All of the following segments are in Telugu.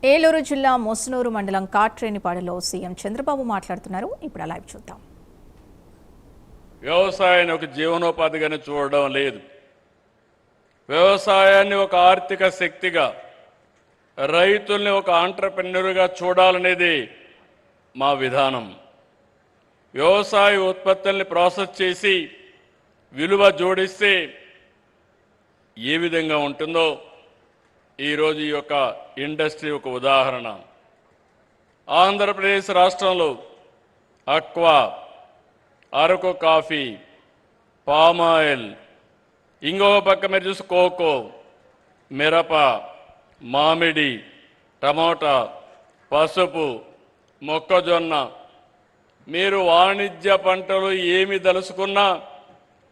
ఏలూరు జిల్లా ముసునూరు మండలం కాట్రేనిపాడులో సీఎం చంద్రబాబు మాట్లాడుతున్నారు. ఇప్పుడు లైవ్ చూద్దాం. వ్యవసాయాన్ని ఒక జీవనోపాధిగానే చూడడం లేదు. వ్యవసాయాన్ని ఒక ఆర్థిక శక్తిగా, రైతుల్ని ఒక ఆంట్రప్రెన్యూర్గా చూడాలనేది మా విధానం. వ్యవసాయ ఉత్పత్తుల్ని ప్రాసెస్ చేసి విలువ జోడిస్తే ఏ విధంగా ఉంటుందో ఈరోజు ఈ యొక్క ఇండస్ట్రీ ఒక ఉదాహరణ. ఆంధ్రప్రదేశ్ రాష్ట్రంలో అక్వా, అరకు కాఫీ, పామాయిల్, ఇంకో పక్క మీరు చూసి కోకో, మిరప, మామిడి, టమోటా, పసుపు, మొక్కజొన్న, మీరు వాణిజ్య పంటలు ఏమి దలుచుకున్నా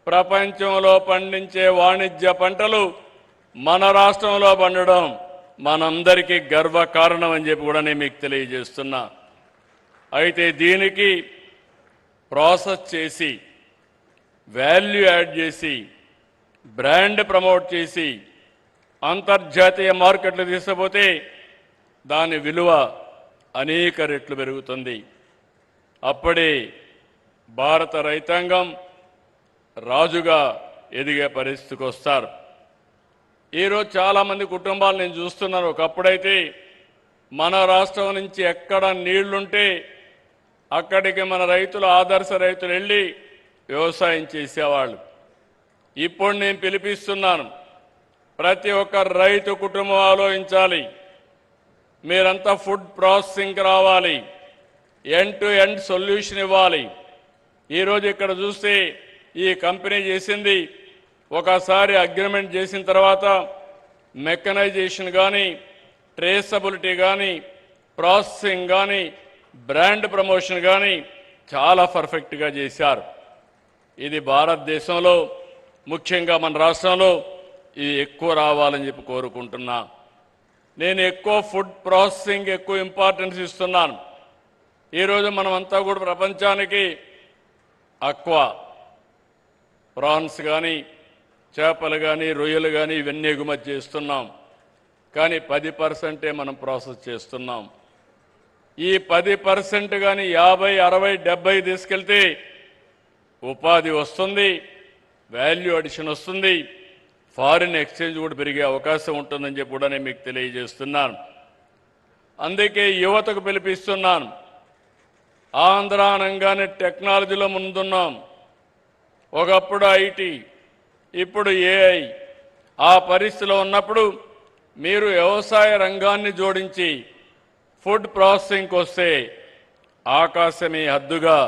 ప్రపంచంలో పండించే వాణిజ్య పంటలు మన రాష్ట్రంలో పండడం మనందరికీ గర్వకారణం అని చెప్పి కూడా నేను మీకు తెలియజేస్తున్నా. అయితే దీనికి ప్రాసెస్ చేసి, వాల్యూ యాడ్ చేసి, బ్రాండ్ ప్రమోట్ చేసి అంతర్జాతీయ మార్కెట్లు తీసుకుపోతే దాని విలువ అనేక రెట్లు పెరుగుతుంది. అప్పుడే భారత రైతాంగం రాజుగా ఎదిగే పరిస్థితికి వస్తారు. ఈరోజు చాలామంది కుటుంబాలు నేను చూస్తున్నాను. ఒకప్పుడైతే మన రాష్ట్రం నుంచి ఎక్కడ నీళ్లుంటే అక్కడికి మన రైతులు, ఆదర్శ రైతులు వెళ్ళి వ్యవసాయం చేసేవాళ్ళు. ఇప్పుడు నేను పిలిపిస్తున్నాను, ప్రతి ఒక్క రైతు కుటుంబం ఆలోచించాలి. మీరంతా ఫుడ్ ప్రాసెసింగ్కి రావాలి, ఎండ్ టు ఎండ్ సొల్యూషన్ ఇవ్వాలి. ఈరోజు ఇక్కడ చూస్తే ఈ కంపెనీ చేసింది, ఒకసారి అగ్రిమెంట్ చేసిన తర్వాత మెకనైజేషన్ కానీ, ట్రేసబిలిటీ కానీ, ప్రాసెసింగ్ కానీ, బ్రాండ్ ప్రమోషన్ కానీ చాలా పర్ఫెక్ట్గా చేశారు. ఇది భారతదేశంలో, ముఖ్యంగా మన రాష్ట్రంలో ఇది ఎక్కువ రావాలని చెప్పి కోరుకుంటున్నా. నేను ఎక్కువ ఫుడ్ ప్రాసెసింగ్ ఎక్కువ ఇంపార్టెన్స్ ఇస్తున్నాను. ఈరోజు మనమంతా కూడా ప్రపంచానికి అక్వా, ప్రాన్స్ కానీ, చేపలు కానీ, రొయ్యలు కానీ ఇవన్నీ ఎగుమతి చేస్తున్నాం. కానీ 10% మనం ప్రాసెస్ చేస్తున్నాం. ఈ 10% కానీ 50, 60, 70 తీసుకెళ్తే ఉపాధి వస్తుంది, వాల్యూ అడిషన్ వస్తుంది, ఫారిన్ ఎక్స్చేంజ్ కూడా పెరిగే అవకాశం ఉంటుందని చెప్పి కూడా నేను మీకు తెలియజేస్తున్నాను. అందుకే యువతకు పిలిపిస్తున్నాను. ఆంధ్ర అనగానే టెక్నాలజీలో ముందున్నాం. ఒకప్పుడు ఐటీ, ఇప్పుడు ఏఐ. ఆ పరిస్థితిలో ఉన్నప్పుడు మీరు వ్యవసాయ రంగాన్ని జోడించి ఫుడ్ ప్రాసెసింగ్కి వస్తే ఆకాశమే హద్దుగా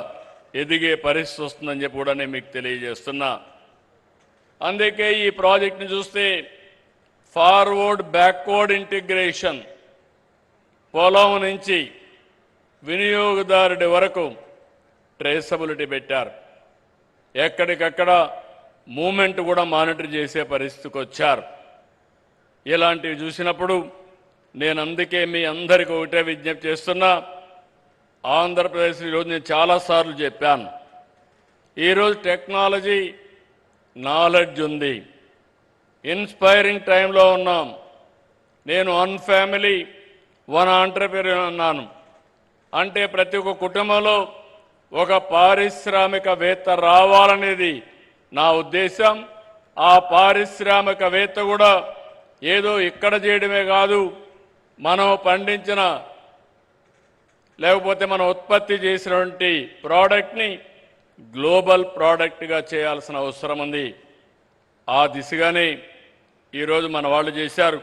ఎదిగే పరిస్థితి వస్తుందని చెప్పి కూడా నేను మీకు తెలియజేస్తున్నా. అందుకే ఈ ప్రాజెక్ట్ని చూస్తే ఫార్వర్డ్ బ్యాక్వర్డ్ ఇంటిగ్రేషన్, పొలం నుంచి వినియోగదారుడి వరకు ట్రేసబిలిటీ పెట్టారు. ఎక్కడికక్కడ మూమెంట్ కూడా మానిటర్ చేసే పరిస్థితికి వచ్చారు. ఇలాంటివి చూసినప్పుడు నేను అందుకే మీ అందరికీ ఒకటే విజ్ఞప్తి చేస్తున్నా. ఆంధ్రప్రదేశ్ ఈరోజు నేను చాలాసార్లు చెప్పాను, ఈరోజు టెక్నాలజీ, నాలెడ్జ్ ఉంది, ఇన్స్పైరింగ్ టైంలో ఉన్నాం. నేను 1 ఫ్యామిలీ 1 ఆంట్రప్రెన్యూర్ అన్నాను. అంటే ప్రతి ఒక్క కుటుంబంలో ఒక పారిశ్రామికవేత్త రావాలనేది నా ఉద్దేశం. ఆ పారిశ్రామికవేత్త కూడా ఏదో ఇక్కడ చేయడమే కాదు, మనం పండించిన లేకపోతే మనం ఉత్పత్తి చేసినటువంటి ప్రోడక్ట్ని గ్లోబల్ ప్రోడక్ట్గా చేయాల్సిన అవసరం ఉంది. ఆ దిశగానే ఈరోజు మన వాళ్ళు చేశారు.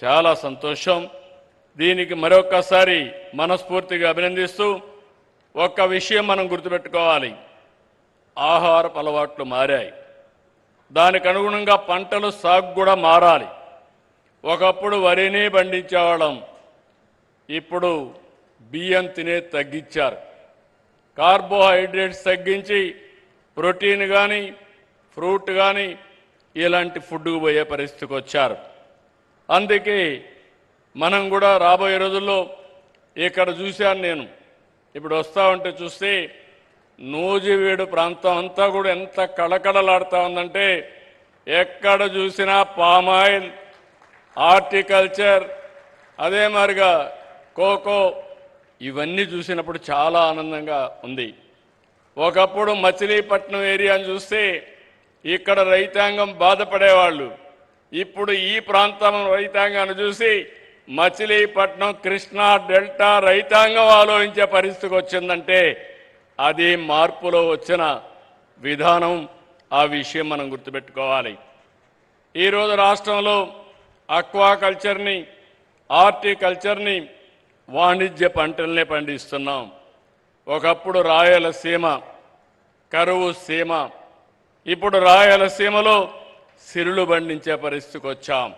చాలా సంతోషం. దీనికి మరొక్కసారి మనస్ఫూర్తిగా అభినందిస్తూ, ఒక్క విషయం మనం గుర్తుపెట్టుకోవాలి, ఆహారపు అలవాట్లు మారాయి. దానికి అనుగుణంగా పంటలు సాగు కూడా మారాలి. ఒకప్పుడు వరిని పండించేవాళ్ళం, ఇప్పుడు బియ్యం తినే తగ్గించారు. కార్బోహైడ్రేట్స్ తగ్గించి ప్రోటీన్ కానీ, ఫ్రూట్ కానీ ఇలాంటి ఫుడ్కు పోయే పరిస్థితికి వచ్చారు. అందుకే మనం కూడా రాబోయే రోజుల్లో ఇక్కడ చూశాను నేను, ఇప్పుడు వస్తా ఉంటే చూస్తే నూజివీడు ప్రాంతం అంతా కూడా ఎంత కళకళలాడుతూ ఉందంటే ఎక్కడ చూసినా పామాయిల్, హార్టికల్చర్, అదే మాదిరిగా కోకో ఇవన్నీ చూసినప్పుడు చాలా ఆనందంగా ఉంది. ఒకప్పుడు మచిలీపట్నం ఏరియాను చూస్తే ఇక్కడ రైతాంగం బాధపడేవాళ్ళు. ఇప్పుడు ఈ ప్రాంతం రైతాంగాన్ని చూసి మచిలీపట్నం కృష్ణా డెల్టా రైతాంగం ఆలోచించే పరిస్థితికి వచ్చిందంటే అది మార్పులో వచ్చిన విధానం. ఆ విషయం మనం గుర్తుపెట్టుకోవాలి. ఈరోజు రాష్ట్రంలో అక్వాకల్చర్ని, హార్టికల్చర్ని, వాణిజ్య పంటల్ని పండిస్తున్నాం. ఒకప్పుడు రాయలసీమ కరువు సీమ, ఇప్పుడు రాయలసీమలో సిరులు పండించే పరిస్థితికి వచ్చాం.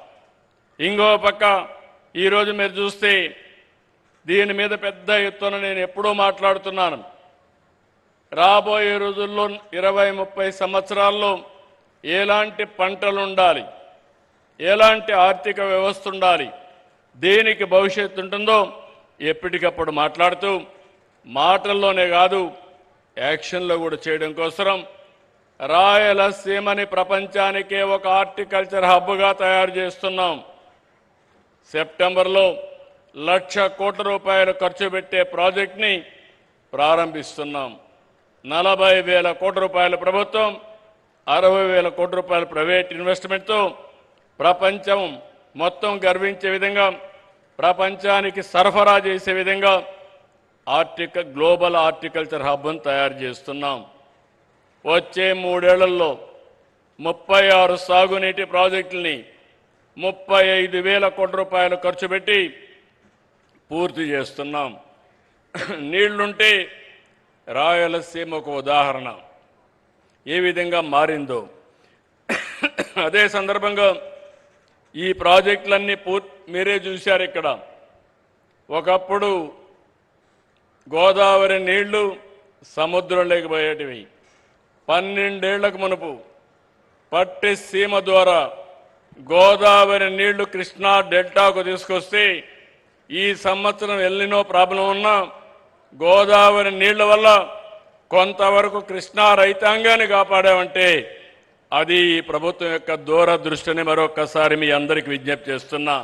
ఇంకో పక్క ఈరోజు మీరు చూస్తే దీని మీద పెద్ద ఎత్తున నేను ఎప్పుడూ మాట్లాడుతున్నాను. రాబోయే రోజుల్లో 20-30 సంవత్సరాల్లో ఎలాంటి పంటలు ఉండాలి, ఎలాంటి ఆర్థిక వ్యవస్థ ఉండాలి, దేనికి భవిష్యత్తు ఉంటుందో ఎప్పటికప్పుడు మాట్లాడుతూ మాటల్లోనే కాదు యాక్షన్లో కూడా చేయడం కోసం రాయలసీమని ప్రపంచానికే ఒక హార్టికల్చర్ హబ్గా తయారు చేస్తున్నాం. సెప్టెంబర్లో 1,00,000 కోట్ల రూపాయలు ఖర్చు పెట్టే ప్రాజెక్ట్ని ప్రారంభిస్తున్నాం. 40,000 కోట్ల రూపాయల ప్రభుత్వం, 60,000 కోట్ల రూపాయల ప్రైవేట్ ఇన్వెస్ట్మెంట్తో ప్రపంచం మొత్తం గర్వించే విధంగా, ప్రపంచానికి సరఫరా చేసే విధంగా గ్లోబల్ హార్టికల్చర్ హబ్ను తయారు చేస్తున్నాం. వచ్చే 3 ఏళ్లలో 36 సాగునీటి ప్రాజెక్టుల్ని 35,000 కోట్ల రూపాయలు ఖర్చు పెట్టి పూర్తి చేస్తున్నాం. నీళ్లుంటే రాయలసీమ ఒక ఉదాహరణ ఏ విధంగా మారిందో. అదే సందర్భంగా ఈ ప్రాజెక్టులన్నీ మీరే చూశారు. ఇక్కడ ఒకప్పుడు గోదావరి నీళ్లు సముద్రంలోకి పోయేటివి. 12 ఏళ్లకు మునుపు పట్టి సీమ ద్వారా గోదావరి నీళ్లు కృష్ణా డెల్టాకు తీసుకొస్తే ఈ సంవత్సరం ఎల్నినో ప్రాబ్లం ఉన్నా గోదావరి నీళ్ల వల్ల కొంతవరకు కృష్ణా రైతాంగాన్ని కాపాడామంటే అది ఈ ప్రభుత్వం యొక్క దూరదృష్టిని మరొకసారి మీ అందరికీ విజ్ఞప్తి చేస్తున్నా.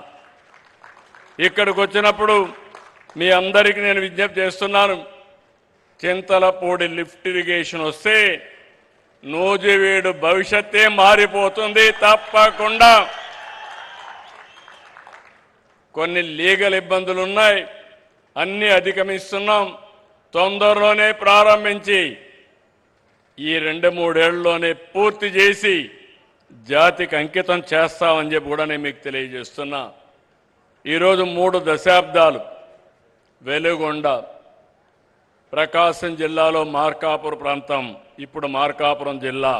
ఇక్కడికి వచ్చినప్పుడు మీ అందరికీ నేను విజ్ఞప్తి చేస్తున్నాను. చింతలపూడి లిఫ్ట్ ఇరిగేషన్ వస్తే నూజివీడు భవిష్యత్తే మారిపోతుంది. తప్పకుండా కొన్ని లీగల్ ఇబ్బందులు ఉన్నాయి, అన్నీ అధిగమిస్తున్నాం. తొందరలోనే ప్రారంభించి ఈ 2-3 ఏళ్లలోనే పూర్తి చేసి జాతికి అంకితం చేస్తామని చెప్పి కూడా నేను మీకు తెలియజేస్తున్నా. ఈరోజు 3 దశాబ్దాలు వెలుగొండ, ప్రకాశం జిల్లాలో మార్కాపురం ప్రాంతం, ఇప్పుడు మార్కాపురం జిల్లా,